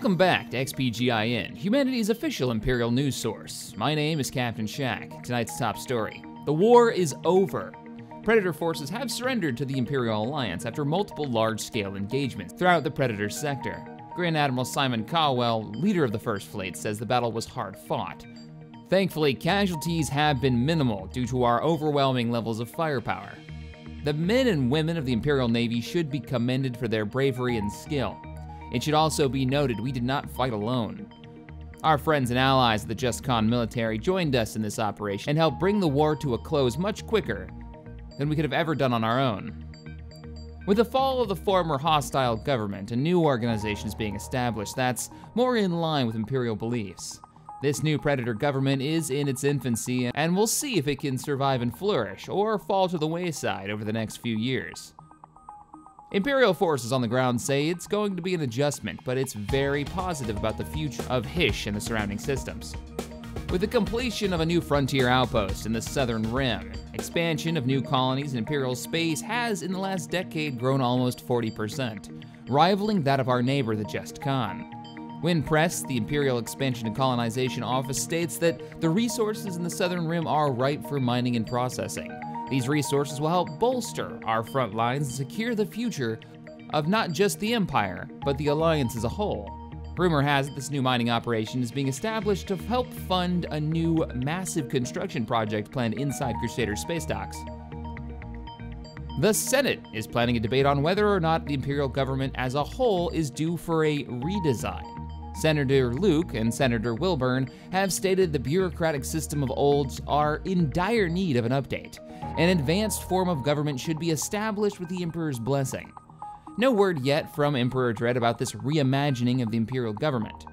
Welcome back to XPGIN, humanity's official Imperial news source. My name is Captain Shack. Tonight's top story: the war is over. Predator forces have surrendered to the Imperial Alliance after multiple large-scale engagements throughout the Predator sector. Grand Admiral Simon Caldwell, leader of the First Fleet, says the battle was hard-fought. Thankfully, casualties have been minimal due to our overwhelming levels of firepower. The men and women of the Imperial Navy should be commended for their bravery and skill. It should also be noted we did not fight alone. Our friends and allies of the Just Con military joined us in this operation and helped bring the war to a close much quicker than we could have ever done on our own. With the fall of the former hostile government, a new organization is being established that's more in line with Imperial beliefs. This new Predator government is in its infancy, and we'll see if it can survive and flourish, or fall to the wayside over the next few years. Imperial forces on the ground say it's going to be an adjustment, but it's very positive about the future of Hysh and the surrounding systems. With the completion of a new frontier outpost in the southern rim, expansion of new colonies in Imperial space has in the last decade grown almost 40%, rivaling that of our neighbor, the Just Con. When pressed, the Imperial Expansion and Colonization Office states that the resources in the southern rim are ripe for mining and processing. These resources will help bolster our front lines and secure the future of not just the Empire, but the Alliance as a whole. Rumor has it this new mining operation is being established to help fund a new massive construction project planned inside Crusader space docks. The Senate is planning a debate on whether or not the Imperial government as a whole is due for a redesign. Senator Luke and Senator Wilburn have stated the bureaucratic system of olds are in dire need of an update. An advanced form of government should be established with the Emperor's blessing. No word yet from Emperor Dread about this reimagining of the Imperial government.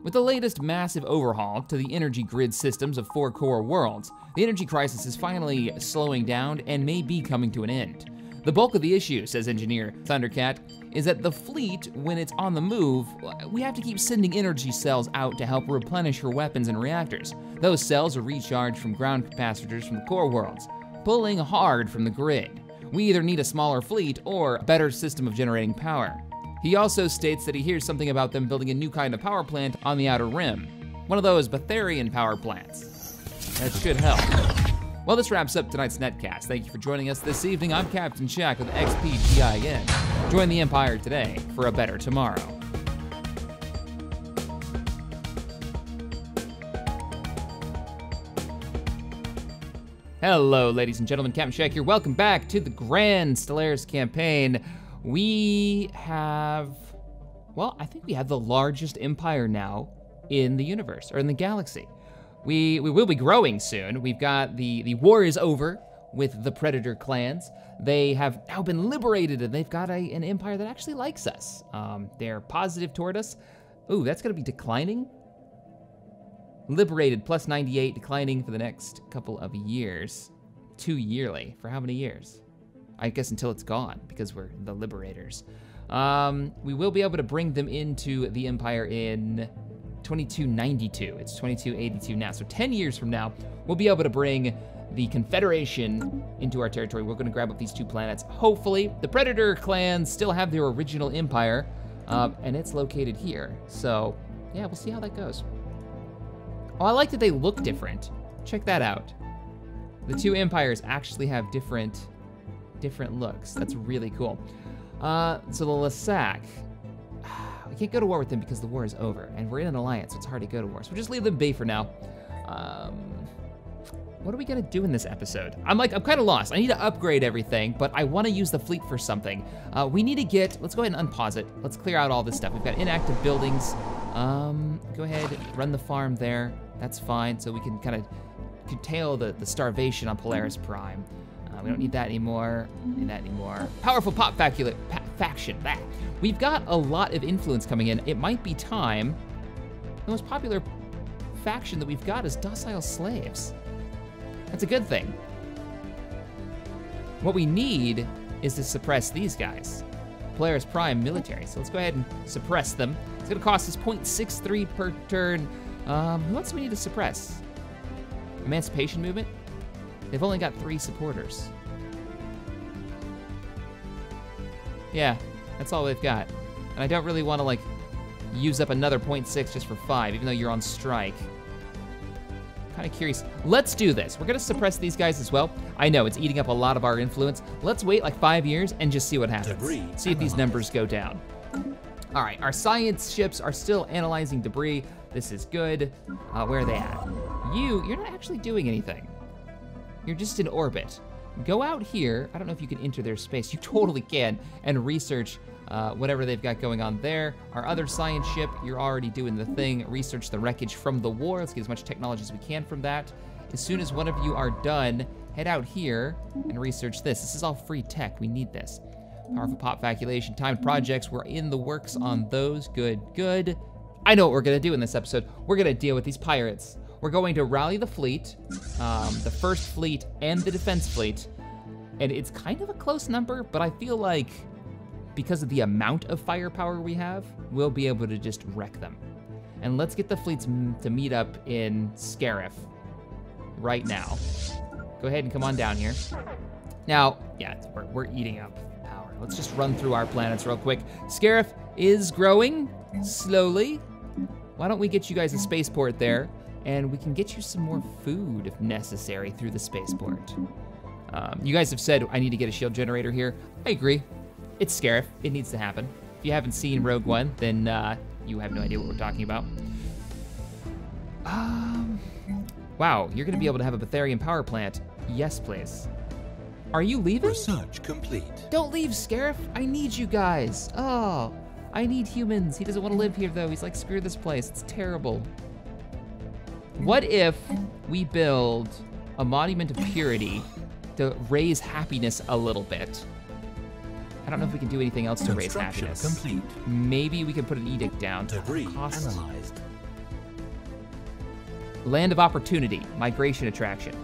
With the latest massive overhaul to the energy grid systems of 4 core worlds, the energy crisis is finally slowing down and may be coming to an end. The bulk of the issue, says engineer Thundercat, is that the fleet, when it's on the move, we have to keep sending energy cells out to help replenish her weapons and reactors. Those cells are recharged from ground capacitors from the core worlds, pulling hard from the grid. We either need a smaller fleet or a better system of generating power. He also states that he hears something about them building a new kind of power plant on the Outer Rim. One of those Betharian power plants. That should help. Well, this wraps up tonight's netcast. Thank you for joining us this evening. I'm Captain Shack with XPGIN. Join the Empire today for a better tomorrow. Hello, ladies and gentlemen, Captain Shack here. Welcome back to the Grand Stellaris campaign. We have, well, I think we have the largest empire now in the universe, or in the galaxy. We will be growing soon. We've got the war is over with the Predator clans. They have now been liberated, and they've got an empire that actually likes us. They're positive toward us. Ooh, that's gonna be declining. Liberated plus 98, declining for the next couple of years. 2 yearly, for how many years? I guess until it's gone, because we're the liberators. We will be able to bring them into the Empire in 2292. It's 2282 now, so 10 years from now, we'll be able to bring the Confederation into our territory. We're gonna grab up these 2 planets. Hopefully, the Predator clans still have their original empire, and it's located here. So, yeah, we'll see how that goes. Oh, I like that they look different. Check that out. The 2 empires actually have different looks. That's really cool. So the Lasak, we can't go to war with them because the war is over, and we're in an alliance, so it's hard to go to war. So we'll just leave them be for now. What are we gonna do in this episode? I'm kind of lost. I need to upgrade everything, but I wanna use the fleet for something. We need to get, let's go ahead and unpause it. Let's clear out all this stuff. We've got inactive buildings. Go ahead, run the farm there. That's fine, so we can kind of curtail the starvation on Polaris Prime. We don't need that anymore. Need that anymore. Powerful pop faction. That. We've got a lot of influence coming in. It might be time. The most popular faction that we've got is Docile Slaves. That's a good thing. What we need is to suppress these guys. Polaris Prime military. So let's go ahead and suppress them. It's gonna cost us 0.63 per turn. Who else do we need to suppress? Emancipation Movement? They've only got 3 supporters. Yeah, that's all they've got. And I don't really want to use up another 0.6 just for 5, even though you're on strike. Kind of curious. Let's do this. We're gonna suppress these guys as well. I know it's eating up a lot of our influence. Let's wait like 5 years and just see what happens. See if these numbers go down. All right, our science ships are still analyzing debris. This is good. Where are they at? You're not actually doing anything. You're just in orbit. Go out here. I don't know if you can enter their space. You totally can, and research whatever they've got going on there. Our other science ship, you're already doing the thing. Research the wreckage from the war. Let's get as much technology as we can from that. As soon as one of you are done, head out here and research this. This is all free tech. We need this. Powerful pop vacuation, timed projects. We're in the works on those. Good, good. I know what we're gonna do in this episode. We're gonna deal with these pirates. We're going to rally the fleet, the first fleet and the defense fleet. And it's kind of a close number, but I feel like because of the amount of firepower we have, we'll be able to just wreck them. And let's get the fleets to meet up in Scarif right now. Go ahead and come on down here. Now, yeah, we're eating up power. Let's just run through our planets real quick. Scarif is growing slowly. Why don't we get you guys a spaceport there, and we can get you some more food if necessary through the spaceport. You guys have said I need to get a shield generator here. I agree. It's Scarif. It needs to happen. If you haven't seen Rogue One, then you have no idea what we're talking about. Wow, you're gonna be able to have a Betharian power plant. Yes, please. Are you leaving? Research complete. Don't leave, Scarif. I need you guys. Oh, I need humans. He doesn't want to live here, though. He's like, screw this place. It's terrible. What if we build a monument of purity to raise happiness a little bit? I don't know if we can do anything else to raise happiness. Complete. Maybe we can put an edict down. Debris Cost. analyzed. Land of Opportunity, migration attraction.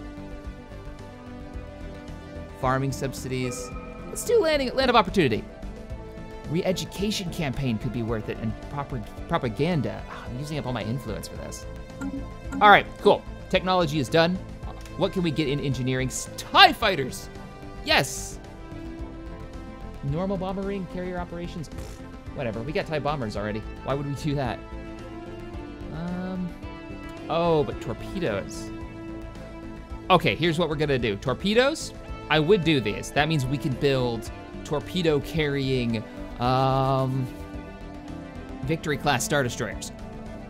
Farming subsidies. Let's do land of opportunity. Re-education campaign could be worth it, and propaganda. I'm using up all my influence for this. All right, cool. Technology is done. What can we get in engineering? TIE fighters. Yes. Normal bomber carrier operations. Whatever. We got TIE bombers already. Why would we do that? Oh, but torpedoes. Okay, here's what we're gonna do. Torpedoes. I would do these. That means we can build torpedo carrying Victory class Star Destroyers.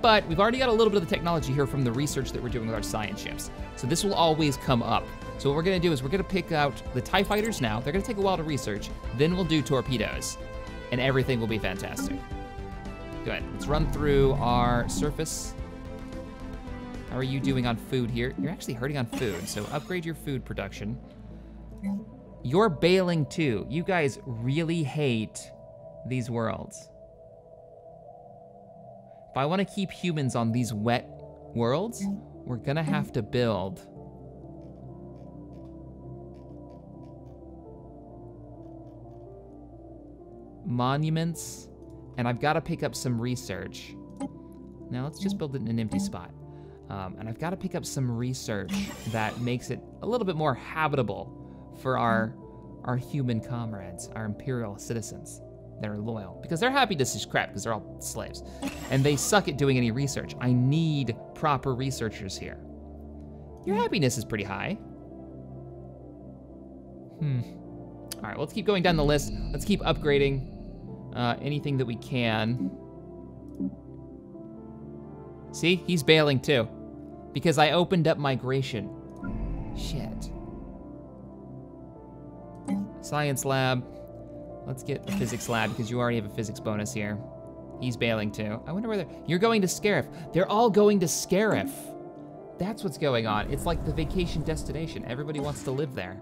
But we've already got a little bit of the technology here from the research that we're doing with our science ships. So this will always come up. So what we're gonna do is we're gonna pick out the TIE fighters now. They're gonna take a while to research. Then we'll do torpedoes and everything will be fantastic. Good, let's run through our surface. How are you doing on food here? You're actually hurting on food, so upgrade your food production. You're bailing too. You guys really hate these worlds. If I want to keep humans on these wet worlds, we're gonna have to build monuments, and I've got to pick up some research. Now let's just build it in an empty spot. And I've got to pick up some research that makes it a little bit more habitable for our human comrades, our Imperial citizens that are loyal. Because their happiness is crap, because they're all slaves. And they suck at doing any research. I need proper researchers here. Your happiness is pretty high. All right, let's keep going down the list. Let's keep upgrading anything that we can. See, he's bailing too. Because I opened up migration. Shit. Science lab. Let's get a physics lab because you already have a physics bonus here. He's bailing too. I wonder where you're going to Scarif. They're all going to Scarif. That's what's going on. It's like the vacation destination. Everybody wants to live there.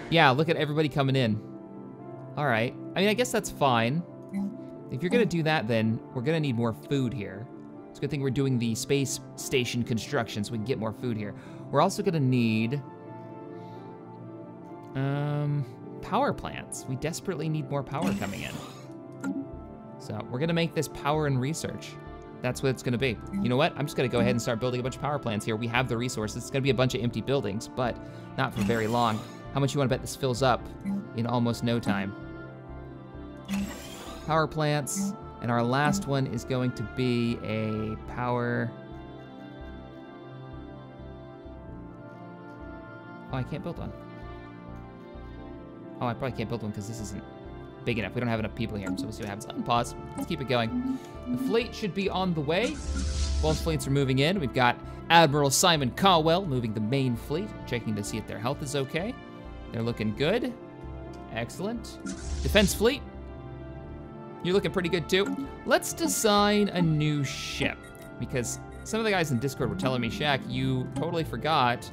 Yeah, look at everybody coming in. All right. I mean, I guess that's fine. If you're gonna do that, then we're gonna need more food here. It's a good thing we're doing the space station construction so we can get more food here. We're also gonna need power plants. We desperately need more power coming in. So we're gonna make this power and research. That's what it's gonna be. You know what? I'm just gonna go ahead and start building a bunch of power plants here. We have the resources. It's gonna be a bunch of empty buildings, but not for very long. How much you wanna bet this fills up in almost no time? power plants. And our last one is going to be a power... Oh, I can't build one. Oh, I probably can't build one because this isn't big enough. We don't have enough people here, so we'll see what happens. Unpause. Let's keep it going. The fleet should be on the way. Both fleets are moving in. We've got Admiral Simon Caldwell moving the main fleet, checking to see if their health is okay. They're looking good. Excellent. Defense fleet. You're looking pretty good too. Let's design a new ship, because some of the guys in Discord were telling me, Shaq, you totally forgot,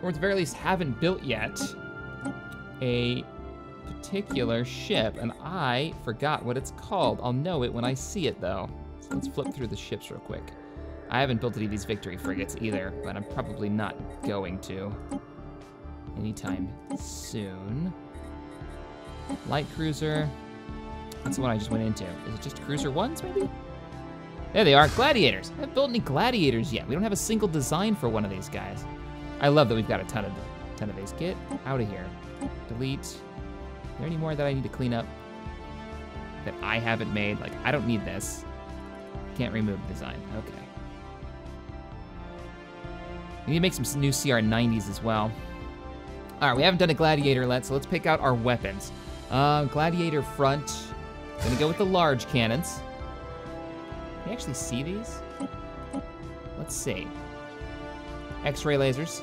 or at the very least haven't built yet, a particular ship, and I forgot what it's called. I'll know it when I see it though. So let's flip through the ships real quick. I haven't built any of these victory frigates either, but I'm probably not going to anytime soon. Light cruiser. That's what I just went into. Is it just cruiser ones, maybe? There they are, gladiators. I haven't built any gladiators yet. We don't have a single design for one of these guys. I love that we've got a ton of these. Get out of here. Delete. Is there any more that I need to clean up that I haven't made? Like, I don't need this. Can't remove design, okay. We need to make some new CR90s as well. All right, we haven't done a gladiator yet, so let's pick out our weapons. Gladiator front. Gonna go with the large cannons. Can you actually see these? Let's see. X-ray lasers.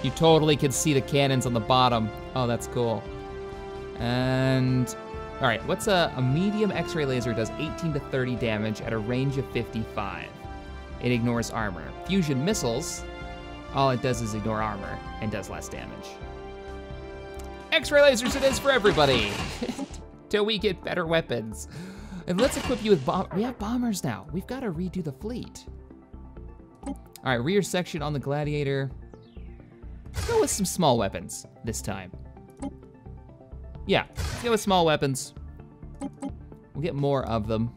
You totally could see the cannons on the bottom. Oh, that's cool. And, all right, what's a medium X-ray laser does 18 to 30 damage at a range of 55. It ignores armor. Fusion missiles, all it does is ignore armor and does less damage. X-ray lasers it is for everybody. Till we get better weapons. And let's equip you with we have bombers now. We've got to redo the fleet. All right, rear section on the Gladiator. Let's go with some small weapons this time. Yeah, let's go with small weapons. We'll get more of them.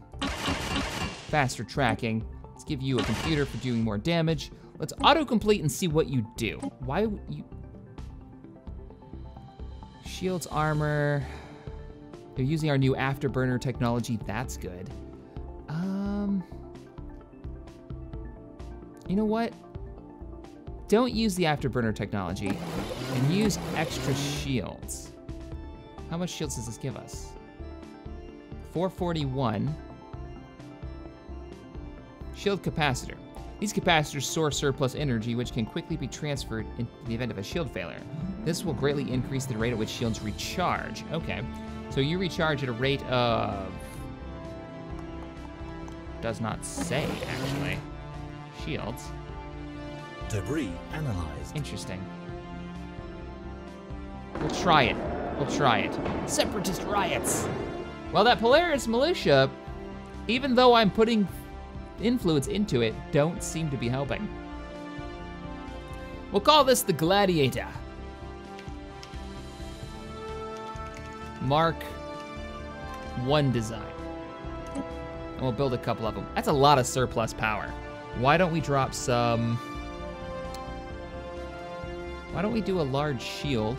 Faster tracking. Let's give you a computer for doing more damage. Let's autocomplete and see what you do. Why would you... Shields, armor. They're using our new afterburner technology. That's good. You know what? Don't use the afterburner technology and use extra shields. How much shields does this give us? 441. Shield capacitor. These capacitors store surplus energy, which can quickly be transferred in the event of a shield failure. This will greatly increase the rate at which shields recharge. Okay, so you recharge at a rate of... Does not say, actually. Shields. Debris analyzed. Interesting. We'll try it. We'll try it. Separatist riots. Well, that Polaris militia, even though I'm putting influence into it, don't seem to be helping. We'll call this the Gladiator. Mark 1 design. And we'll build a couple of them. That's a lot of surplus power. Why don't we drop some... Why don't we do a large shield?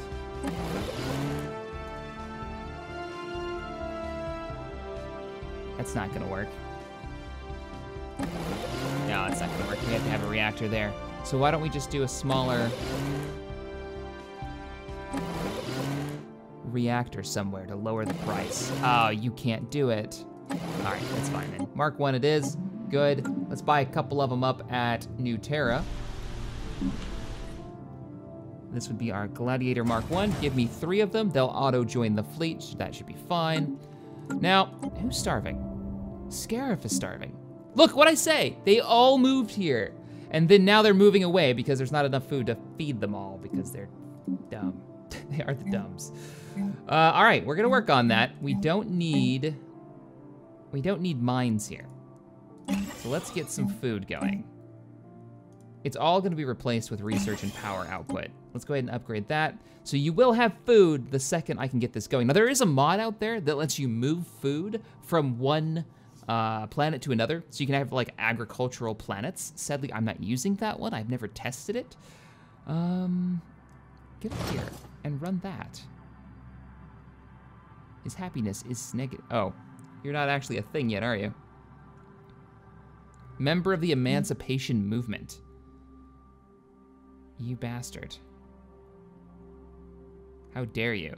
That's not gonna work. No, it's not gonna work. We have to have a reactor there. So why don't we just do a smaller reactor somewhere to lower the price? Oh, you can't do it. All right, that's fine then. Mark 1 it is. Good. Let's buy a couple of them up at New Terra. This would be our Gladiator Mark 1. Give me 3 of them. They'll auto-join the fleet. That should be fine. Now, who's starving? Scarif is starving. Look what I say. They all moved here. And then now they're moving away because there's not enough food to feed them all because they're dumb. They are the dumbs. All right, we're gonna work on that. We don't need mines here. So let's get some food going. It's all gonna be replaced with research and power output. Let's go ahead and upgrade that. So you will have food the second I can get this going. Now there is a mod out there that lets you move food from one planet to another. So you can have like agricultural planets. Sadly, I'm not using that one. I've never tested it. Get up here and run that. His happiness is negative. Oh, you're not actually a thing yet, are you? Member of the Emancipation Movement. You bastard. How dare you?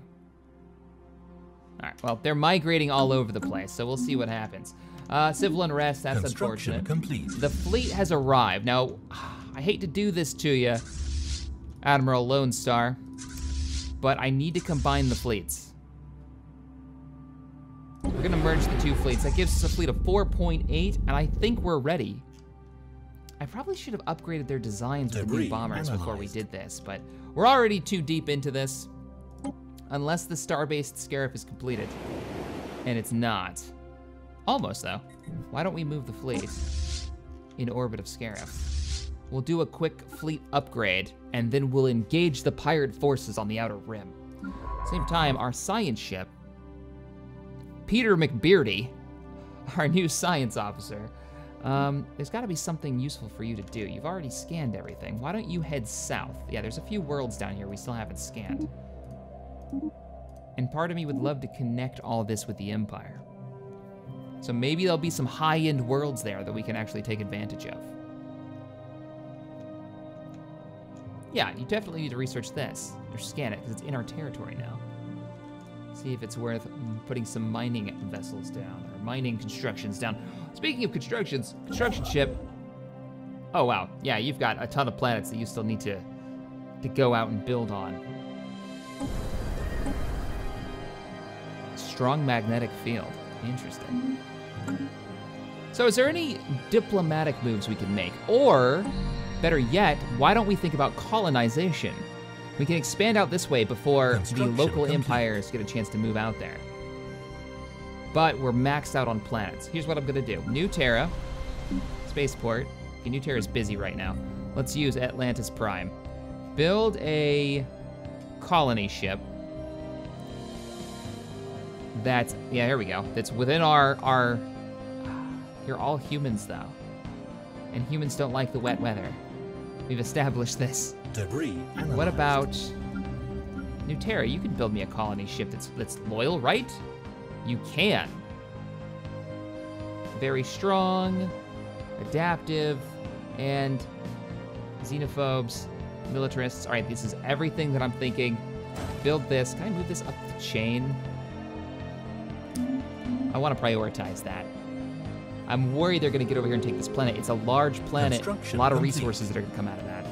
All right, well, they're migrating all over the place, so we'll see what happens. Civil unrest, that's unfortunate. Complete. The fleet has arrived. Now, I hate to do this to you, Admiral Lone Star, but I need to combine the fleets. We're gonna merge the two fleets. That gives us a fleet of 4.8, and I think we're ready. I probably should have upgraded their designs with the new bombers before we did this, but we're already too deep into this. Unless the star-based Scarif is completed. And it's not. Almost, though. Why don't we move the fleet in orbit of Scarif? We'll do a quick fleet upgrade, and then we'll engage the pirate forces on the Outer Rim. Same time, our science ship, Peter McBeardy, our new science officer, there's gotta be something useful for you to do. You've already scanned everything. Why don't you head south? Yeah, there's a few worlds down here we still haven't scanned. And part of me would love to connect all this with the Empire. So maybe there'll be some high-end worlds there that we can actually take advantage of. Yeah, you definitely need to research this, or scan it, because it's in our territory now. See if it's worth putting some mining vessels down, or mining constructions down. Speaking of construction ship. Oh wow, yeah, you've got a ton of planets that you still need to go out and build on. Strong magnetic field, interesting. So is there any diplomatic moves we can make? Or, better yet, why don't we think about colonization? We can expand out this way before the local empires get a chance to move out there. But we're maxed out on planets. Here's what I'm gonna do. New Terra, spaceport. Okay, New Terra's busy right now. Let's use Atlantis Prime. Build a colony ship. That's, yeah, here we go. That's within our, you're all humans though. And humans don't like the wet weather. We've established this. Debris analyzed. What about New Terra? You can build me a colony ship that's loyal, right? You can. Very strong, adaptive, and xenophobes, militarists. All right, this is everything that I'm thinking. Build this. Can I move this up the chain? I want to prioritize that. I'm worried they're going to get over here and take this planet. It's a large planet, a lot of resources that are going to come out of that.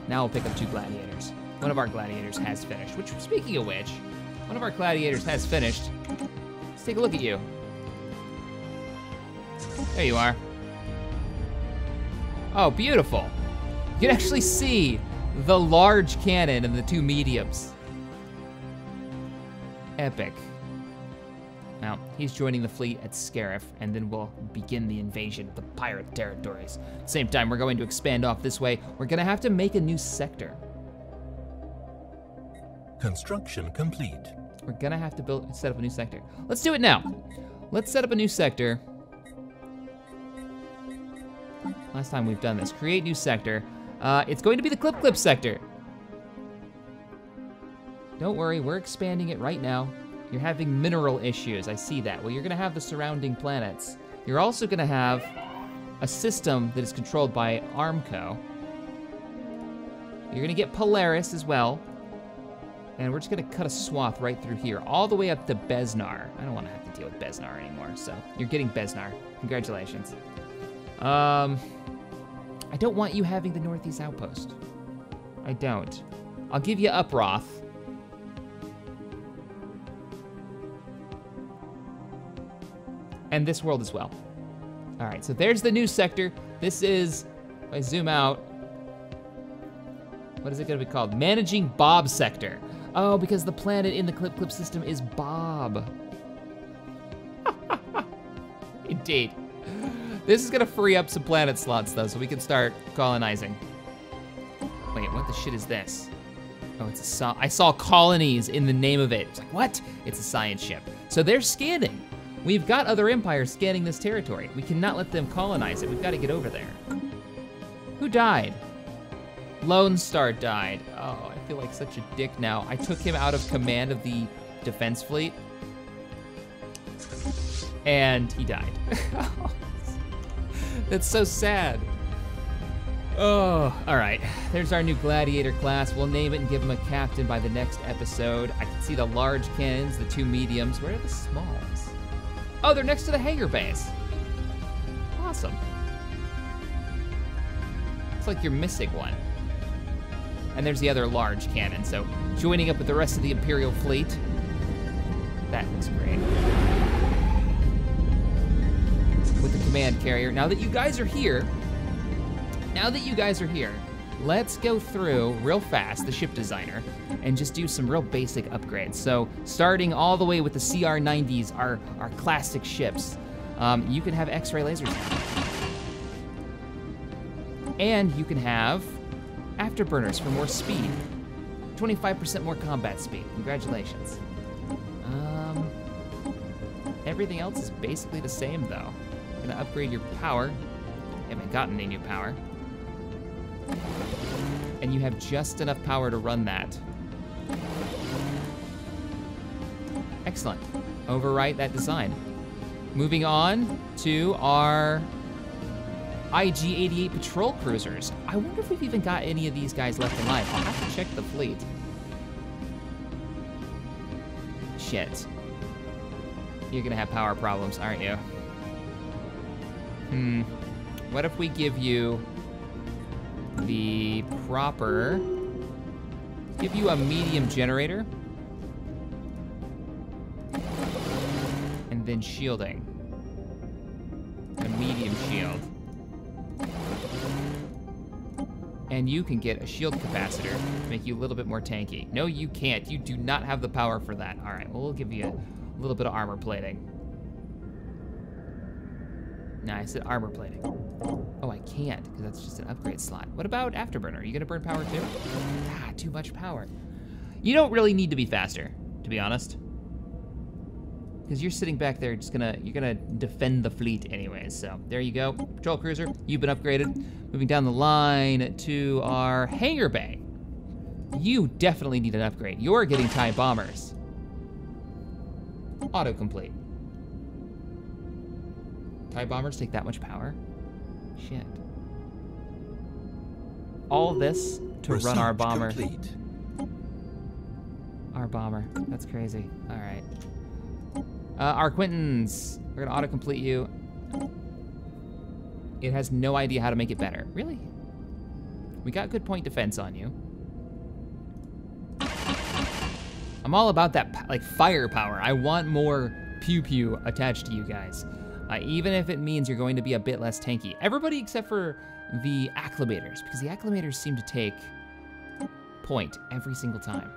Now we'll pick up 2 gladiators. One of our gladiators has finished, which, speaking of which, one of our gladiators has finished. Let's take a look at you. There you are. Oh, beautiful. You can actually see the large cannon and the 2 mediums. Epic. Now, he's joining the fleet at Scarif, and then we'll begin the invasion of the pirate territories. At the same time, we're going to expand off this way. We're gonna have to make a new sector. Construction complete. We're gonna have to set up a new sector. Let's do it now. Let's set up a new sector. Last time we've done this. Create new sector. It's going to be the Clip sector. Don't worry, we're expanding it right now. You're having mineral issues, I see that. Well, you're gonna have the surrounding planets. You're also gonna have a system that is controlled by Armco. You're gonna get Polaris as well. And we're just gonna cut a swath right through here, all the way up to Besnar. I don't wanna have to deal with Besnar anymore, so you're getting Besnar. Congratulations. I don't want you having the Northeast Outpost. I don't. I'll give you Uproth. And this world as well. All right, so there's the new sector. This is, if I zoom out, what is it gonna be called? Managing Bob Sector. Oh, because the planet in the Clip system is Bob. Indeed. This is gonna free up some planet slots though, so we can start colonizing. Wait, what the shit is this? Oh, it's I saw colonies in the name of it. It's like, what? It's a science ship. So they're scanning. We've got other empires scanning this territory. We cannot let them colonize it. We've got to get over there. Who died? Lone Star died. Oh, I feel like such a dick now. I took him out of command of the defense fleet. And he died. That's so sad. Oh, all right. There's our new gladiator class. We'll name it and give him a captain by the next episode. I can see the large cannons, the 2 mediums. Where are the smalls? Oh, they're next to the hangar base. Awesome. It's like you're missing one. And there's the other large cannon, so joining up with the rest of the Imperial fleet. That looks great. With the command carrier. Now that you guys are here, let's go through real fast the ship designer and just do some real basic upgrades. So starting all the way with the CR-90s, our classic ships, you can have X-ray lasers now. And you can have afterburners for more speed. 25% more combat speed. Congratulations. Everything else is basically the same though. Gonna upgrade your power. Haven't gotten any new power. And you have just enough power to run that. Excellent. Overwrite that design. Moving on to our IG-88 patrol cruisers. I wonder if we've even got any of these guys left alive. I'll have to check the fleet. Shit. You're gonna have power problems, aren't you? What if we give you the proper, give you a medium generator, and then shielding. A medium shield. And you can get a shield capacitor to make you a little bit more tanky. No, you can't. You do not have the power for that. All right, well, we'll give you a little bit of armor plating. Nice, armor plating. Oh, I can't, because that's just an upgrade slot. What about afterburner? Are you gonna burn power too? Ah, too much power. You don't really need to be faster, to be honest. Because you're sitting back there, you're gonna defend the fleet anyways, so there you go. Patrol cruiser, you've been upgraded. Moving down the line to our hangar bay. You definitely need an upgrade. You're getting TIE bombers. Autocomplete. TIE bombers take that much power? Shit. All this to run our bomber. Complete. Our bomber, that's crazy. All right. Our Quintons, we're gonna autocomplete you. It has no idea how to make it better. Really? We got good point defense on you. I'm all about that, like, firepower. I want more pew-pew attached to you guys. Even if it means you're going to be a bit less tanky. Everybody except for the acclimators, because the acclimators seem to take point every single time.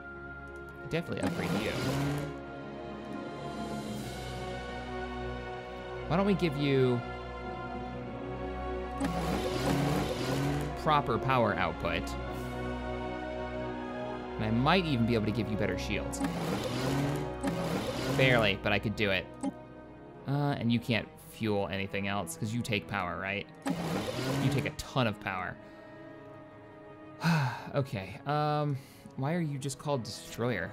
Definitely upgrade you. Why don't we give you proper power output? And I might even be able to give you better shields. Barely, but I could do it. And you can't fuel anything else, because you take power, right? You take a ton of power. Okay, why are you just called Destroyer?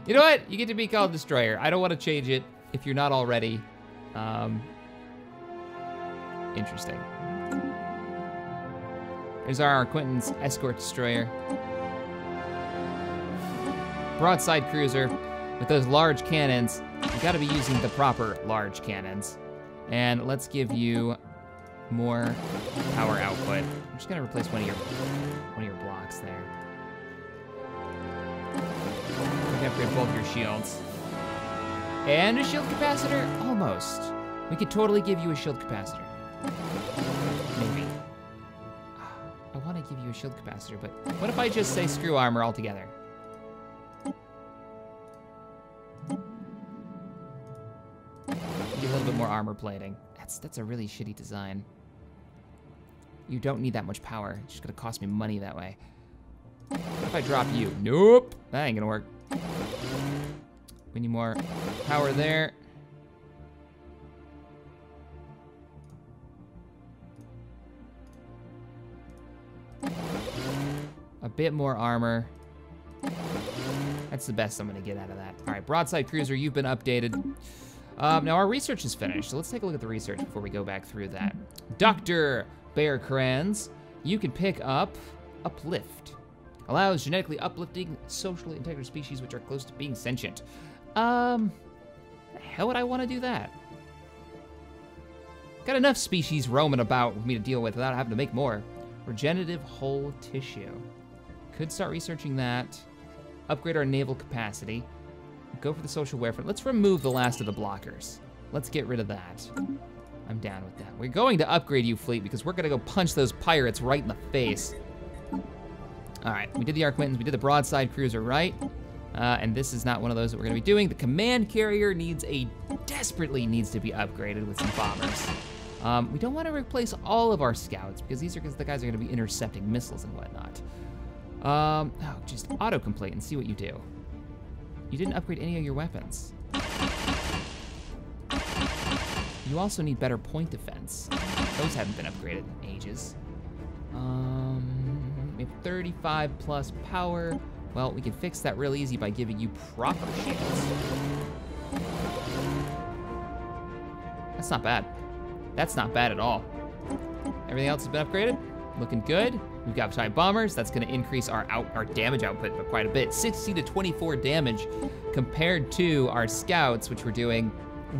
You know what? You get to be called Destroyer. I don't want to change it if you're not already. Interesting. There's our Quentin's escort destroyer. Broadside cruiser with those large cannons. You gotta be using the proper large cannons. And let's give you more power output. I'm just gonna replace one of your blocks there. We can upgrade both your shields. And a shield capacitor? Almost. We could totally give you a shield capacitor. Maybe. I want to give you a shield capacitor, but what if I just say screw armor altogether? Give a little bit more armor plating. That's a really shitty design. You don't need that much power. It's just gonna cost me money that way. What if I drop you? Nope, that ain't gonna work. We need more power there. A bit more armor. That's the best I'm gonna get out of that. All right, broadside cruiser, you've been updated. Now our research is finished, so let's take a look at the research before we go back through that. Dr. Bear Kranz, you can pick up Uplift. Allows genetically uplifting, socially integrated species which are close to being sentient. The hell would I want to do that? Got enough species roaming about for me to deal with without having to make more. Regenerative whole tissue. Could start researching that. Upgrade our naval capacity. Go for the social welfare. Let's remove the last of the blockers. Let's get rid of that. I'm down with that. We're going to upgrade you, fleet, because we're gonna go punch those pirates right in the face. All right, we did the Arquintons, we did the broadside cruiser, right? And this is not one of those that we're gonna be doing. The command carrier desperately needs to be upgraded with some bombers. We don't wanna replace all of our scouts because these are the guys are gonna be intercepting missiles and whatnot. Just autocomplete and see what you do. You didn't upgrade any of your weapons. You also need better point defense. Those haven't been upgraded in ages. We have 35 plus power. Well, we can fix that real easy by giving you proper shields. That's not bad. That's not bad at all. Everything else has been upgraded. Looking good. We've got TIE bombers. That's gonna increase our damage output by quite a bit. 60 to 24 damage compared to our scouts, which we're doing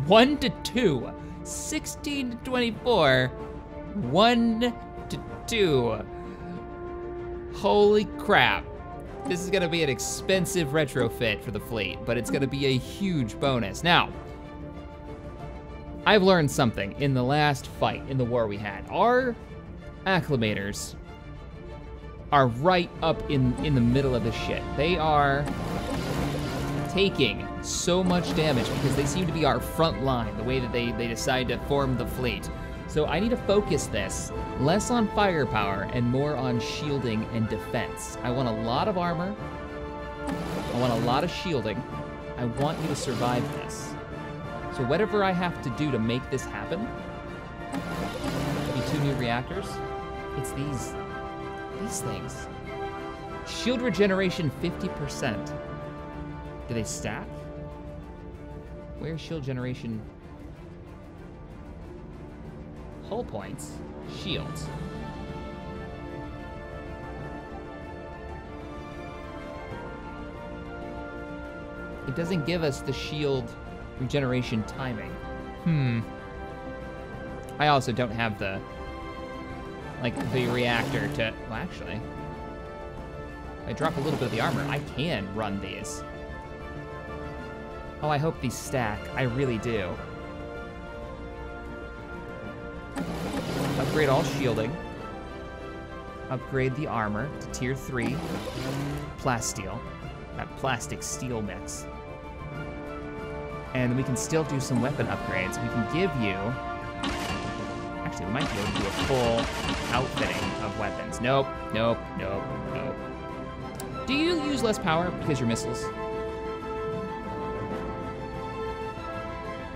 1 to 2. 16 to 24, 1 to 2. Holy crap. This is gonna be an expensive retrofit for the fleet, but it's gonna be a huge bonus. Now, I've learned something in the last fight, in the war we had. Our acclimators are right up in the middle of the shit. They are taking so much damage because they seem to be our front line, the way that they decide to form the fleet. So I need to focus this less on firepower and more on shielding and defense. I want a lot of armor. I want a lot of shielding. I want you to survive this. So whatever I have to do to make this happen, maybe 2 new reactors, it's these things. Shield regeneration 50%. Do they stack? Where's shield generation? Hull points, shields. It doesn't give us the shield regeneration timing. I also don't have the reactor to, well actually, if I drop a little bit of the armor, I can run these. Oh, I hope these stack, I really do. Upgrade all shielding. Upgrade the armor to tier 3. Plasteel, that plastic steel mix. And we can still do some weapon upgrades. We can give you, actually we might be able to do a full outfitting of weapons. Nope, nope, nope, nope. Do you use less power because your missiles?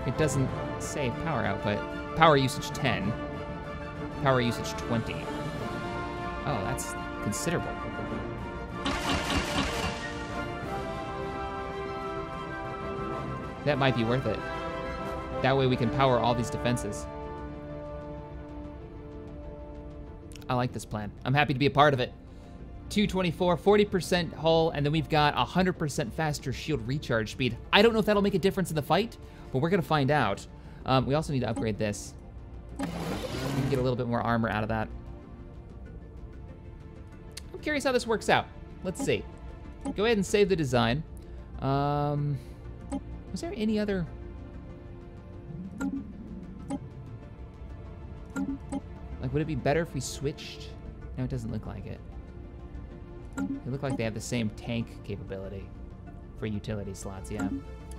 It doesn't say power output. Power usage 10. Power usage 20. Oh, that's considerable. That might be worth it. That way we can power all these defenses. I like this plan. I'm happy to be a part of it. 224, 40% hull, and then we've got 100% faster shield recharge speed. I don't know if that'll make a difference in the fight, but we're gonna find out. We also need to upgrade this. We can get a little bit more armor out of that. I'm curious how this works out. Let's see. Go ahead and save the design. Was there any other? Like, would it be better if we switched? No, it doesn't look like it. They look like they have the same tank capability for utility slots, yeah.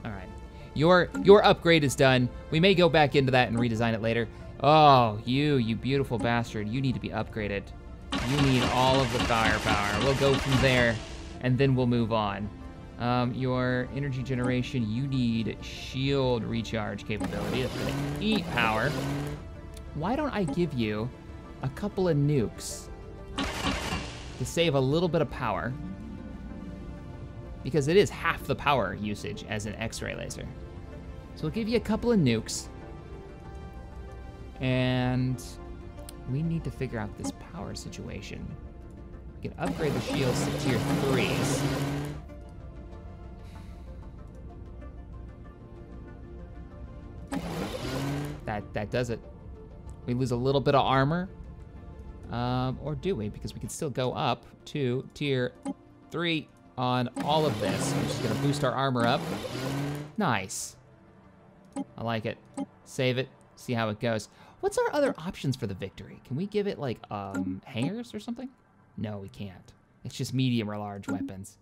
All right. Your upgrade is done. We may go back into that and redesign it later. Oh, you beautiful bastard. You need to be upgraded. You need all of the firepower. We'll go from there, and then we'll move on. Your energy generation, you need shield recharge capability. That's gonna eat power. Why don't I give you a couple of nukes to save a little bit of power? because it is half the power usage as an X-ray laser. So we'll give you a couple of nukes. And we need to figure out this power situation. We can upgrade the shields to tier 3s. That does it. We lose a little bit of armor. Or do we? Because we can still go up to tier 3 on all of this. We're just gonna boost our armor up. Nice. I like it. Save it, see how it goes. What's our other options for the victory? Can we give it like hangers or something? No, we can't. It's just medium or large weapons.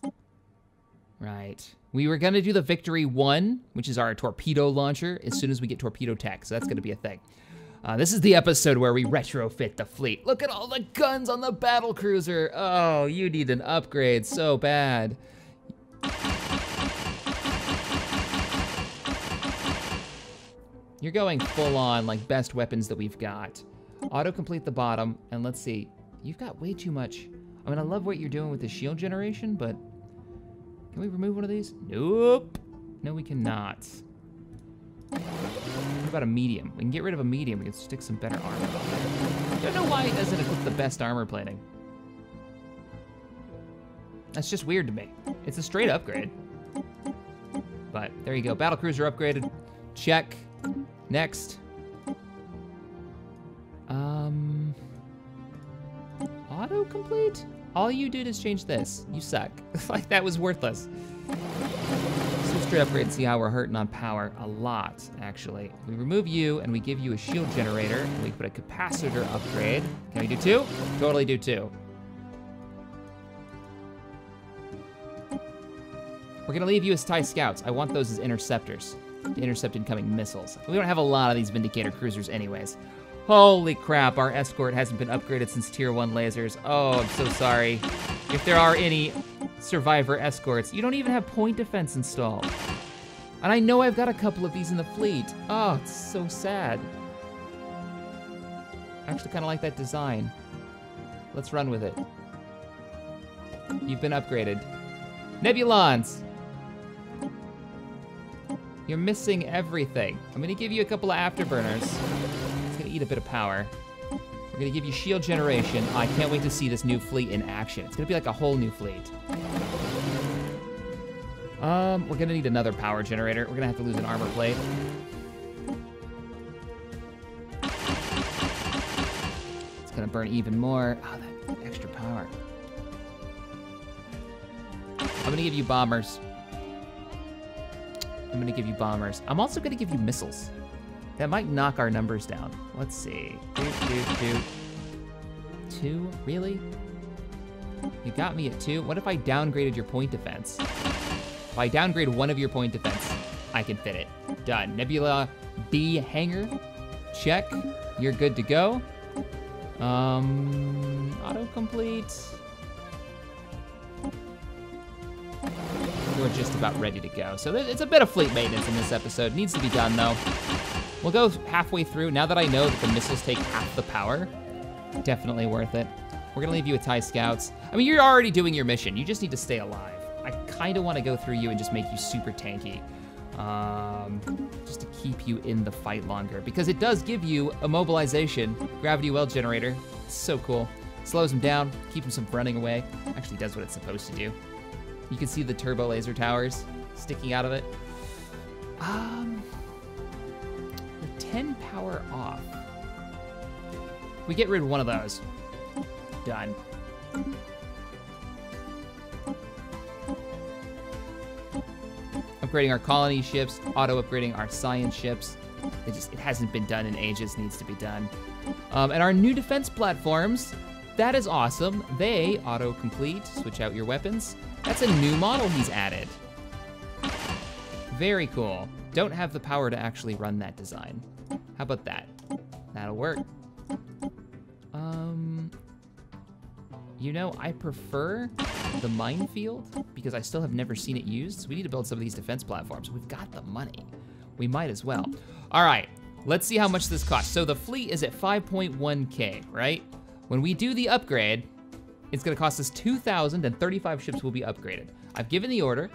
Right. We were gonna do the Victory 1, which is our torpedo launcher, as soon as we get torpedo tech, so that's gonna be a thing. This is the episode where we retrofit the fleet. Look at all the guns on the battle cruiser. Oh, you need an upgrade so bad. You're going full on, like, best weapons that we've got. Auto-complete the bottom, and let's see. You've got way too much. I mean, I love what you're doing with the shield generation, but can we remove one of these? Nope. No, we cannot. What about a medium? We can get rid of a medium. We can stick some better armor on there. Don't know why it doesn't equip the best armor plating. That's just weird to me. It's a straight upgrade. But there you go. Battlecruiser upgraded. Check. Next. Autocomplete? All you did is change this. You suck. Like, that was worthless. So straight upgrade and see how we're hurting on power. A lot, actually. We remove you and we give you a shield generator and we put a capacitor upgrade. Can we do 2? Totally do 2. We're gonna leave you as TIE Scouts. I want those as interceptors to intercept incoming missiles. We don't have a lot of these Vindicator cruisers anyways. Holy crap, our escort hasn't been upgraded since tier 1 lasers. Oh, I'm so sorry. If there are any survivor escorts, you don't even have point defense installed. And I know I've got a couple of these in the fleet. Oh, it's so sad. I actually kind of like that design. Let's run with it. You've been upgraded. Nebulons! You're missing everything. I'm gonna give you a couple of afterburners. It's gonna eat a bit of power. We're gonna give you shield generation. I can't wait to see this new fleet in action. It's gonna be like a whole new fleet. We're gonna need another power generator. We're gonna have to lose an armor plate. It's gonna burn even more. Oh, that extra power. I'm gonna give you bombers. I'm also gonna give you missiles. That might knock our numbers down. Let's see. 2, really? You got me at 2. What if I downgraded your point defense? If I downgrade one of your point defense, I can fit it. Done. Nebula B hanger. Check. You're good to go. Autocomplete. We're just about ready to go. So it's a bit of fleet maintenance in this episode. Needs to be done though. We'll go halfway through. Now that I know that the missiles take half the power, definitely worth it. We're gonna leave you with TIE Scouts. I mean, you're already doing your mission. You just need to stay alive. I kinda wanna go through you and just make you super tanky. Just to keep you in the fight longer, because it does give you immobilization, gravity well generator. It's so cool. Slows them down, keeps them from running away. Actually does what it's supposed to do. You can see the turbo laser towers sticking out of it. The 10 power off. We get rid of one of those. Done. Upgrading our colony ships, auto-upgrading our science ships. It hasn't been done in ages, needs to be done. And our new defense platforms, that is awesome. They auto-complete, switch out your weapons. That's a new model he's added. Very cool. Don't have the power to actually run that design. How about that? That'll work. You know, I prefer the minefield because I still have never seen it used. So we need to build some of these defense platforms. We've got the money. We might as well. All right, let's see how much this costs. So the fleet is at 5.1K, right? When we do the upgrade, it's gonna cost us 2,000 and 35 ships will be upgraded. I've given the order.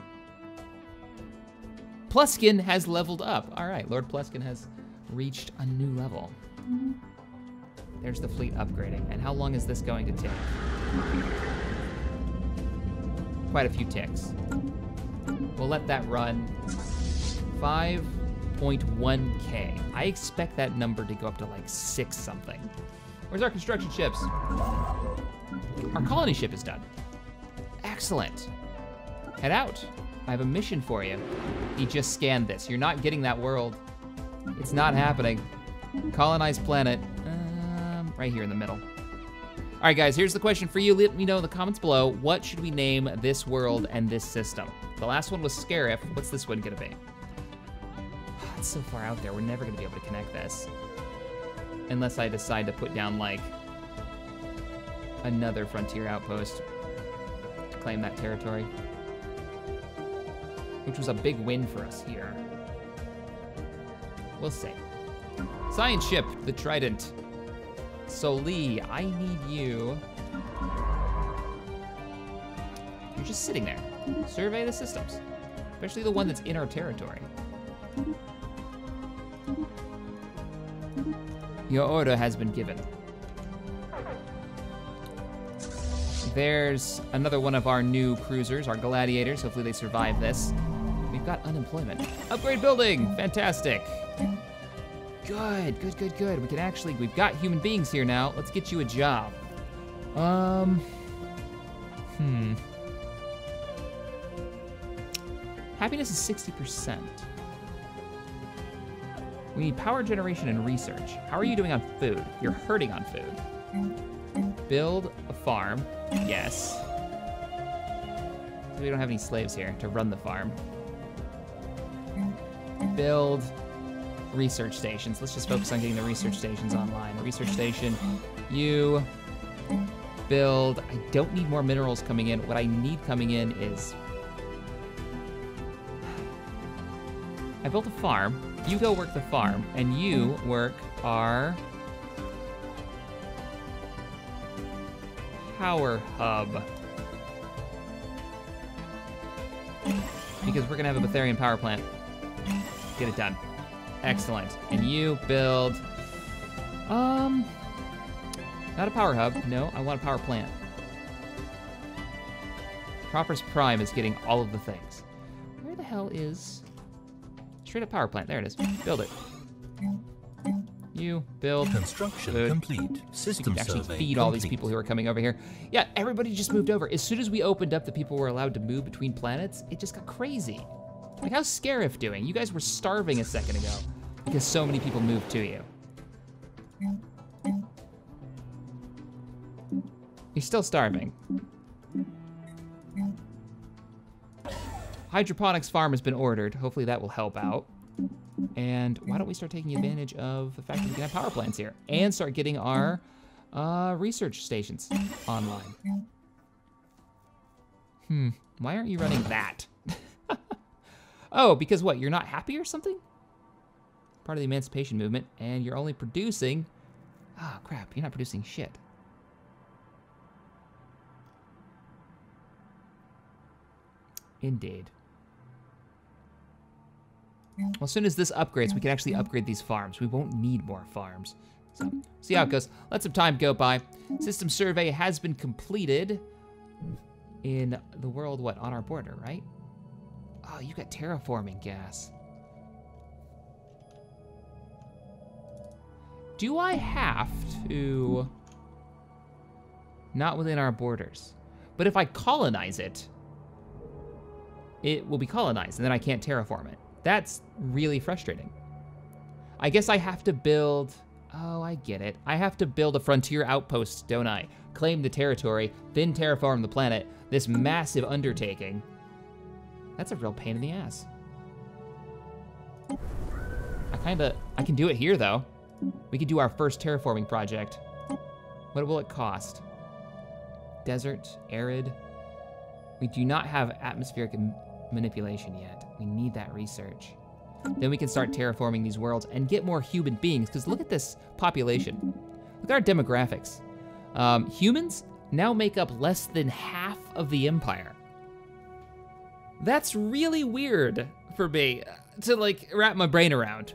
Pluskin has leveled up. All right, Lord Pluskin has reached a new level. There's the fleet upgrading. And how long is this going to take? Quite a few ticks. We'll let that run. 5.1K. I expect that number to go up to like 6 something. Where's our construction ships? Our colony ship is done. Excellent. Head out. I have a mission for you. He just scanned this. You're not getting that world. It's not happening. Colonized planet. Right here in the middle. All right, guys, here's the question for you. Let me know in the comments below. What should we name this world and this system? The last one was Scarif. What's this one gonna be? It's so far out there. We're never gonna be able to connect this. Unless I decide to put down, like, another frontier outpost to claim that territory. Which was a big win for us here. We'll see. Science ship, the Trident. So Lee, I need you. You're just sitting there. Survey the systems, especially the one that's in our territory. Your order has been given. There's another one of our new cruisers, our gladiators. Hopefully they survive this. We've got unemployment. Upgrade building, fantastic. Good, good, good, good. We can actually, we've got human beings here now. Let's get you a job. Happiness is 60%. We need power generation and research. How are you doing on food? You're hurting on food. Build a farm, yes. We don't have any slaves here to run the farm. Build research stations. Let's just focus on getting the research stations online. Research station, you build. I don't need more minerals coming in. What I need coming in is, I built a farm. You go work the farm, and you work our power hub. Because we're gonna have a Betharian power plant. Get it done. Excellent. And you build, not a power hub. No, I want a power plant. Propers Prime is getting all of the things. Where the hell is, straight up power plant, there it is. Build it. You build. Construction food. complete. System You can actually survey feed all these complete. people who are coming over here. Yeah, everybody just moved over. As soon as we opened up, the people were allowed to move between planets. It just got crazy. Like, how's Scarif doing? You guys were starving a second ago because so many people moved to you. You're still starving. Hydroponics farm has been ordered. Hopefully that will help out. And why don't we start taking advantage of the fact that we can have power plants here and start getting our research stations online. Why aren't you running that? Oh, because what, you're not happy or something? Part of the emancipation movement, and you're only producing, oh crap, you're not producing shit. Indeed. Well, as soon as this upgrades, we can actually upgrade these farms. We won't need more farms. So, see how it goes. Let some time go by. System survey has been completed in the world, what, on our border, right? Oh, you got terraforming gas. Do I have to, not within our borders, but if I colonize it, it will be colonized and then I can't terraform it. That's really frustrating. I guess I have to build, oh, I get it. I have to build a frontier outpost, don't I? Claim the territory, then terraform the planet. This massive undertaking. That's a real pain in the ass. I can do it here though. We could do our first terraforming project. What will it cost? Desert, arid. We do not have atmospheric manipulation yet. We need that research. Then we can start terraforming these worlds and get more human beings, because look at this population. Look at our demographics. Humans now make up less than half of the empire. That's really weird for me to like wrap my brain around.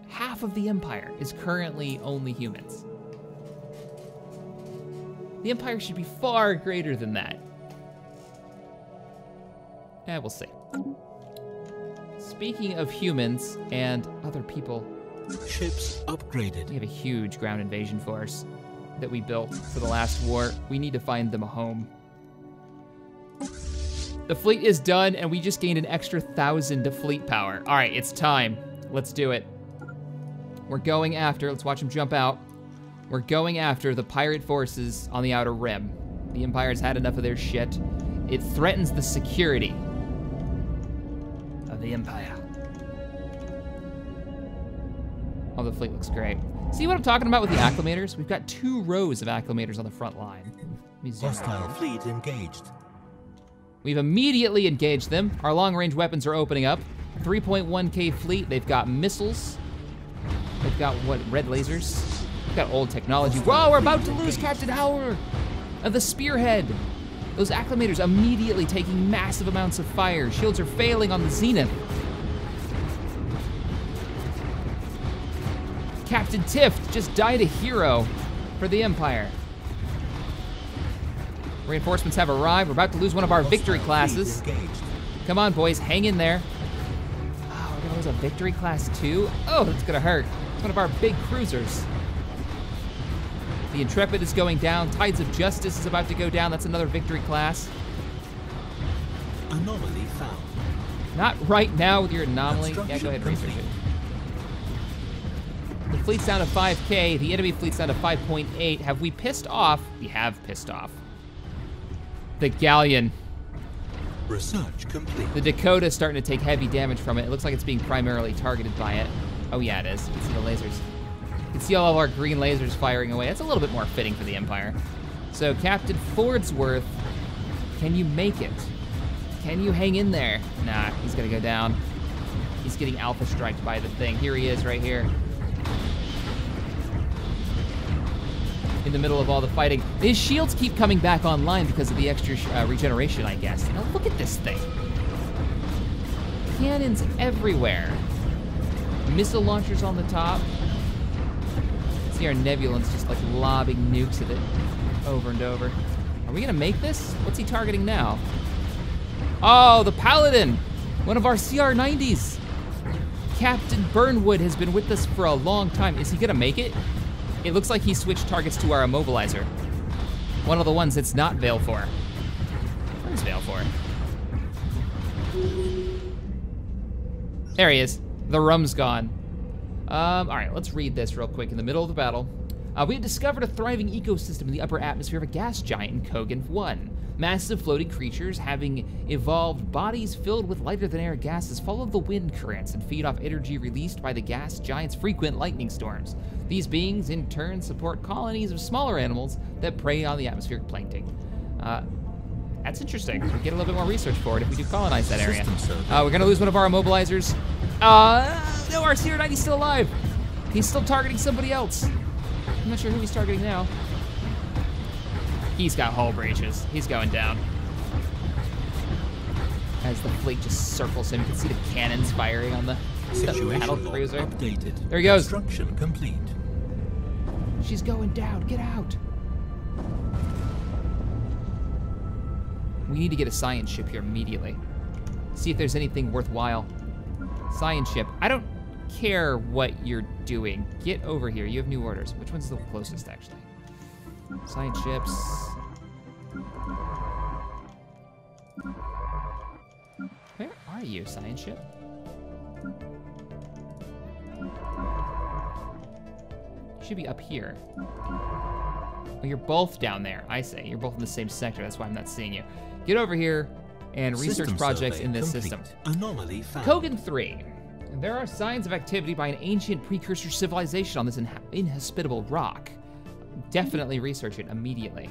Half of the Empire is currently only humans. The Empire should be far greater than that. We'll see. Speaking of humans and other people, Ships upgraded. we have a huge ground invasion force that we built for the last war. We need to find them a home. The fleet is done, and we just gained an extra 1,000 to fleet power. All right, it's time. Let's do it. We're going after, let's watch him jump out. We're going after the pirate forces on the Outer Rim. The Empire's had enough of their shit. It threatens the security of the Empire. Oh, the fleet looks great. See what I'm talking about with the acclimators? We've got 2 rows of acclimators on the front line. Let me zoom Hostile out. fleet engaged. We've immediately engaged them. Our long-range weapons are opening up. 3.1K fleet, they've got missiles. They've got, what, red lasers? They've got old technology. Whoa, we're about to lose Captain Howard of the Spearhead. Those acclimators immediately taking massive amounts of fire. Shields are failing on the Zenith. Captain Tift just died a hero for the Empire. Reinforcements have arrived. We're about to lose one of our victory classes. Come on, boys, hang in there. Oh, we're gonna lose a victory class too? Oh, that's gonna hurt. It's one of our big cruisers. The Intrepid is going down. Tides of Justice is about to go down. That's another victory class. Anomaly found. Not right now with your anomaly. Yeah, go ahead and research it. The fleet's down to 5K. The enemy fleet's down to 5.8. Have we pissed off? We have pissed off the galleon. Research complete. The Dakota's starting to take heavy damage from it. It looks like it's being primarily targeted by it. Oh yeah, it is. You can see the lasers. You can see all of our green lasers firing away. That's a little bit more fitting for the Empire. So Captain Fordsworth, can you make it? Can you hang in there? Nah, he's gonna go down. He's getting alpha striked by the thing. Here he is right here. In the middle of all the fighting. His shields keep coming back online because of the extra regeneration, I guess. Now look at this thing. Cannons everywhere. Missile launchers on the top. See our Nebulans just like lobbing nukes at it over and over. Are we gonna make this? What's he targeting now? Oh, the Paladin! One of our CR-90s. Captain Burnwood has been with us for a long time. Is he gonna make it? It looks like he switched targets to our immobilizer. One of the ones that's not Valefor. Where's Valefor? There he is. The rum's gone. All right, let's read this real quick. In the middle of the battle, we have discovered a thriving ecosystem in the upper atmosphere of a gas giant in Kogan 1. Massive floating creatures having evolved bodies filled with lighter-than-air gases follow the wind currents and feed off energy released by the gas giant's frequent lightning storms. These beings, in turn, support colonies of smaller animals that prey on the atmospheric plankton. That's interesting. We get a little bit more research for it if we do colonize that area. We're gonna lose one of our immobilizers. No, our CR-90's still alive. He's still targeting somebody else. I'm not sure who he's targeting now. He's got hull breaches. He's going down. As the fleet just circles him, you can see the cannons firing on the battle cruiser. Updated. There he goes. Construction complete. She's going down. Get out. We need to get a science ship here immediately. See if there's anything worthwhile. Science ship. I don't care what you're doing. Get over here. You have new orders. Which one's the closest, actually? Science ships. Where are you, science ship? You should be up here. Oh, you're both down there. I say. You're both in the same sector. That's why I'm not seeing you. Get over here and research System projects survey in this complete. system. Anomaly found. Kogan 3. There are signs of activity by an ancient precursor civilization on this inhospitable rock. Definitely research it immediately.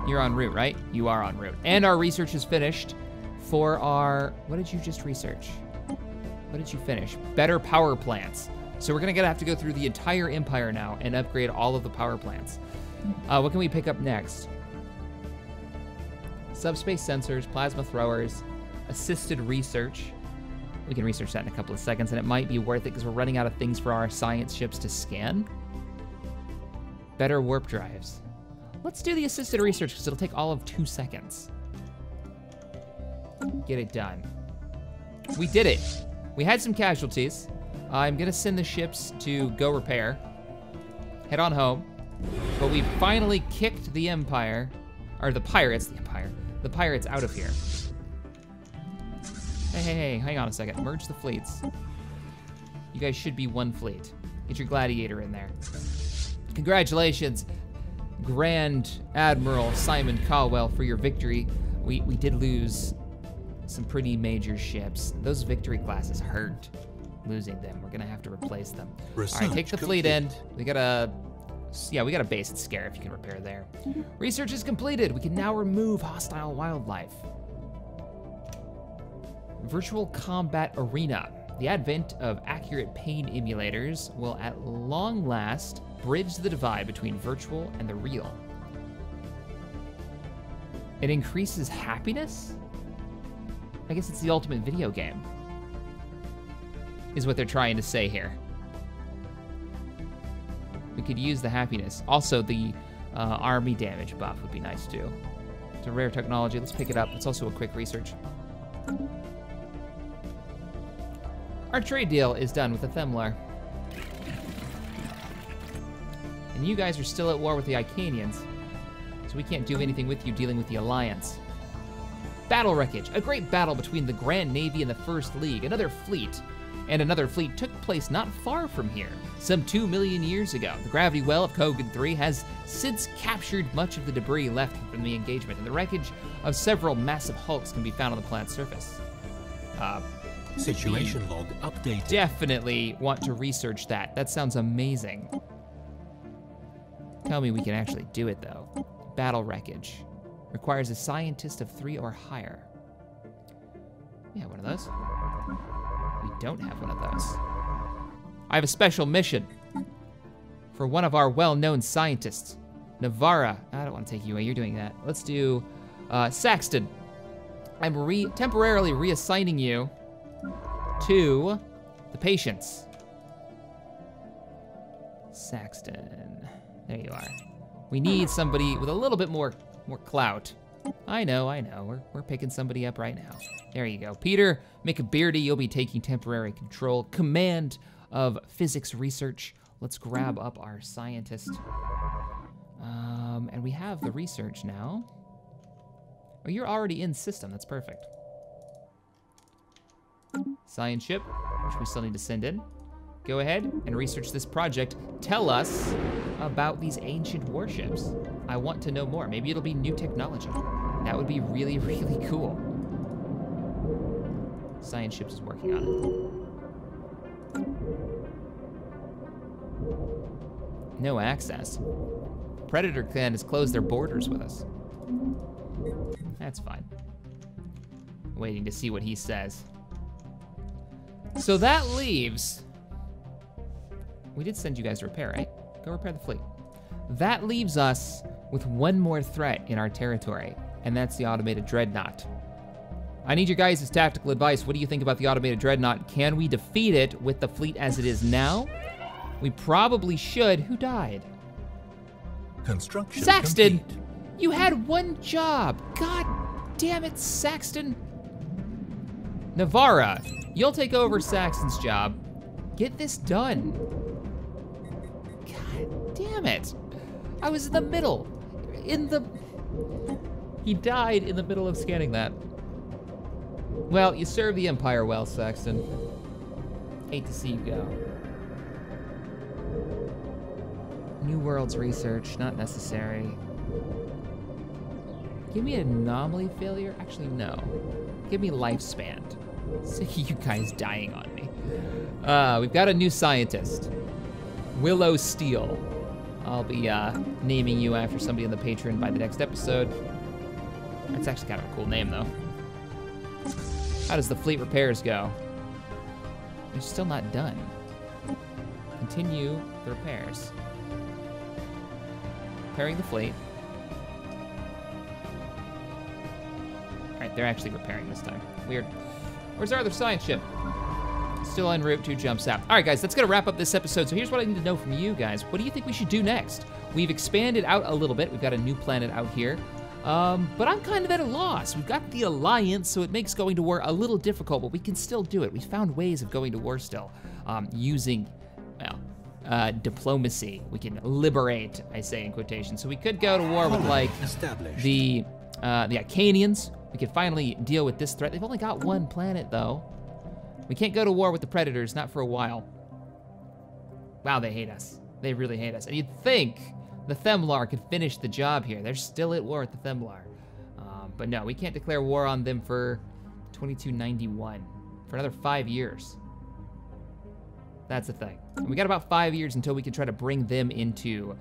You're en route, right? You are en route. And our research is finished for our, what did you just research? What did you finish? Better power plants. So we're gonna have to go through the entire Empire now and upgrade all of the power plants. What can we pick up next? Subspace sensors, plasma throwers, assisted research. We can research that in a couple of seconds, and it might be worth it because we're running out of things for our science ships to scan. Better warp drives. Let's do the assisted research because it'll take all of 2 seconds. Get it done. We did it. We had some casualties. I'm gonna send the ships to go repair. Head on home. But we finally kicked the Empire, or the pirates out of here. Hey, hang on a second. Merge the fleets. You guys should be one fleet. Get your gladiator in there. Congratulations, Grand Admiral Simon Caldwell, for your victory. We did lose some pretty major ships. Those victory classes hurt. Losing them, we're gonna have to replace them. All right, take the fleet in. We got a base at Scarif you can repair there. Research is completed. We can now remove hostile wildlife. Virtual combat arena. The advent of accurate pain emulators will at long last bridge the divide between virtual and the real. It increases happiness? I guess it's the ultimate video game, is what they're trying to say here. We could use the happiness. Also, the army damage buff would be nice too. It's a rare technology. Let's pick it up. It's also a quick research. Our trade deal is done with the Themlar. And you guys are still at war with the Icanians, so we can't do anything with you dealing with the Alliance. Battle wreckage. A great battle between the Grand Navy and the First League. Another fleet took place not far from here, some 2 million years ago. The gravity well of Kogan 3 has since captured much of the debris left from the engagement, and the wreckage of several massive hulks can be found on the planet's surface. Situation log updated. Definitely want to research that. That sounds amazing. Tell me we can actually do it though. Battle wreckage. Requires a scientist of 3 or higher. Yeah, one of those. We don't have one of those. I have a special mission for one of our well-known scientists, Navarra. I don't want to take you away, you're doing that. Let's do Saxton. I'm temporarily reassigning you to the patients. Saxton, there you are. We need somebody with a little bit more clout. I know, we're picking somebody up right now. There you go. Peter McBeardy, you'll be taking temporary control, command of physics research. Let's grab up our scientist. And we have the research now. Oh, you're already in system, that's perfect. Science ship, which we still need to send in. Go ahead and research this project. Tell us about these ancient warships. I want to know more. Maybe it'll be new technology. That would be really, really cool. Science ships is working on it. No access. Predator Clan has closed their borders with us. That's fine. Waiting to see what he says. So that leaves... We did send you guys to repair, right? Go repair the fleet. That leaves us with one more threat in our territory, and that's the automated dreadnought. I need your guys' tactical advice. What do you think about the automated dreadnought? Can we defeat it with the fleet as it is now? We probably should. Who died? Construction Saxton! complete. You had one job. God damn it, Saxton. Navarra, you'll take over Saxton's job. Get this done. God damn it. I was in the middle. He died in the middle of scanning that. Well, you served the Empire well, Saxton. Hate to see you go. New Worlds research, not necessary. Give me an anomaly failure? Actually, no. Give me lifespan. Sick of you guys dying on me. We've got a new scientist. Willow Steel. I'll be naming you after somebody on the Patreon by the next episode. That's actually kind of a cool name, though. How does the fleet repairs go? They're still not done. Continue the repairs. Repairing the fleet. All right, they're actually repairing this time. Weird. Where's our other science ship? Still en route to jump south. All right, guys, that's gonna wrap up this episode. So here's what I need to know from you guys. What do you think we should do next? We've expanded out a little bit. We've got a new planet out here. But I'm kind of at a loss. We've got the Alliance, so it makes going to war a little difficult, but we can still do it. We found ways of going to war still, using, well, diplomacy. We can liberate, I say in quotation. So we could go to war with like the Icanians. We could finally deal with this threat. They've only got one planet though. We can't go to war with the Predators, not for a while. Wow, they hate us. They really hate us. And you'd think the Themlar could finish the job here. They're still at war with the Themlar. But no, we can't declare war on them for 2291, for another 5 years. That's the thing. And we got about 5 years until we can try to bring them into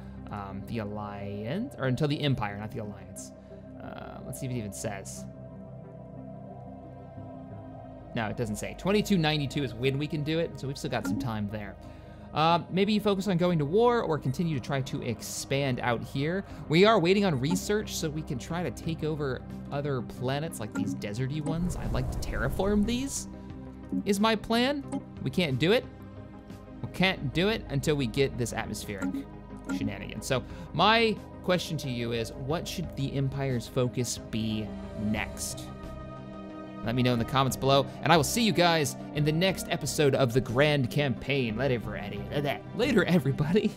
the Alliance, or until the Empire, not the Alliance. Let's see if it even says. No, it doesn't say. 2292 is when we can do it, so we've still got some time there. Maybe you focus on going to war or continue to try to expand out here. We are waiting on research so we can try to take over other planets like these deserty ones. I'd like to terraform these, is my plan. We can't do it. We can't do it until we get this atmospheric shenanigans. So my question to you is, what should the Empire's focus be next? Let me know in the comments below, and I will see you guys in the next episode of the Grand Campaign. Later, everybody.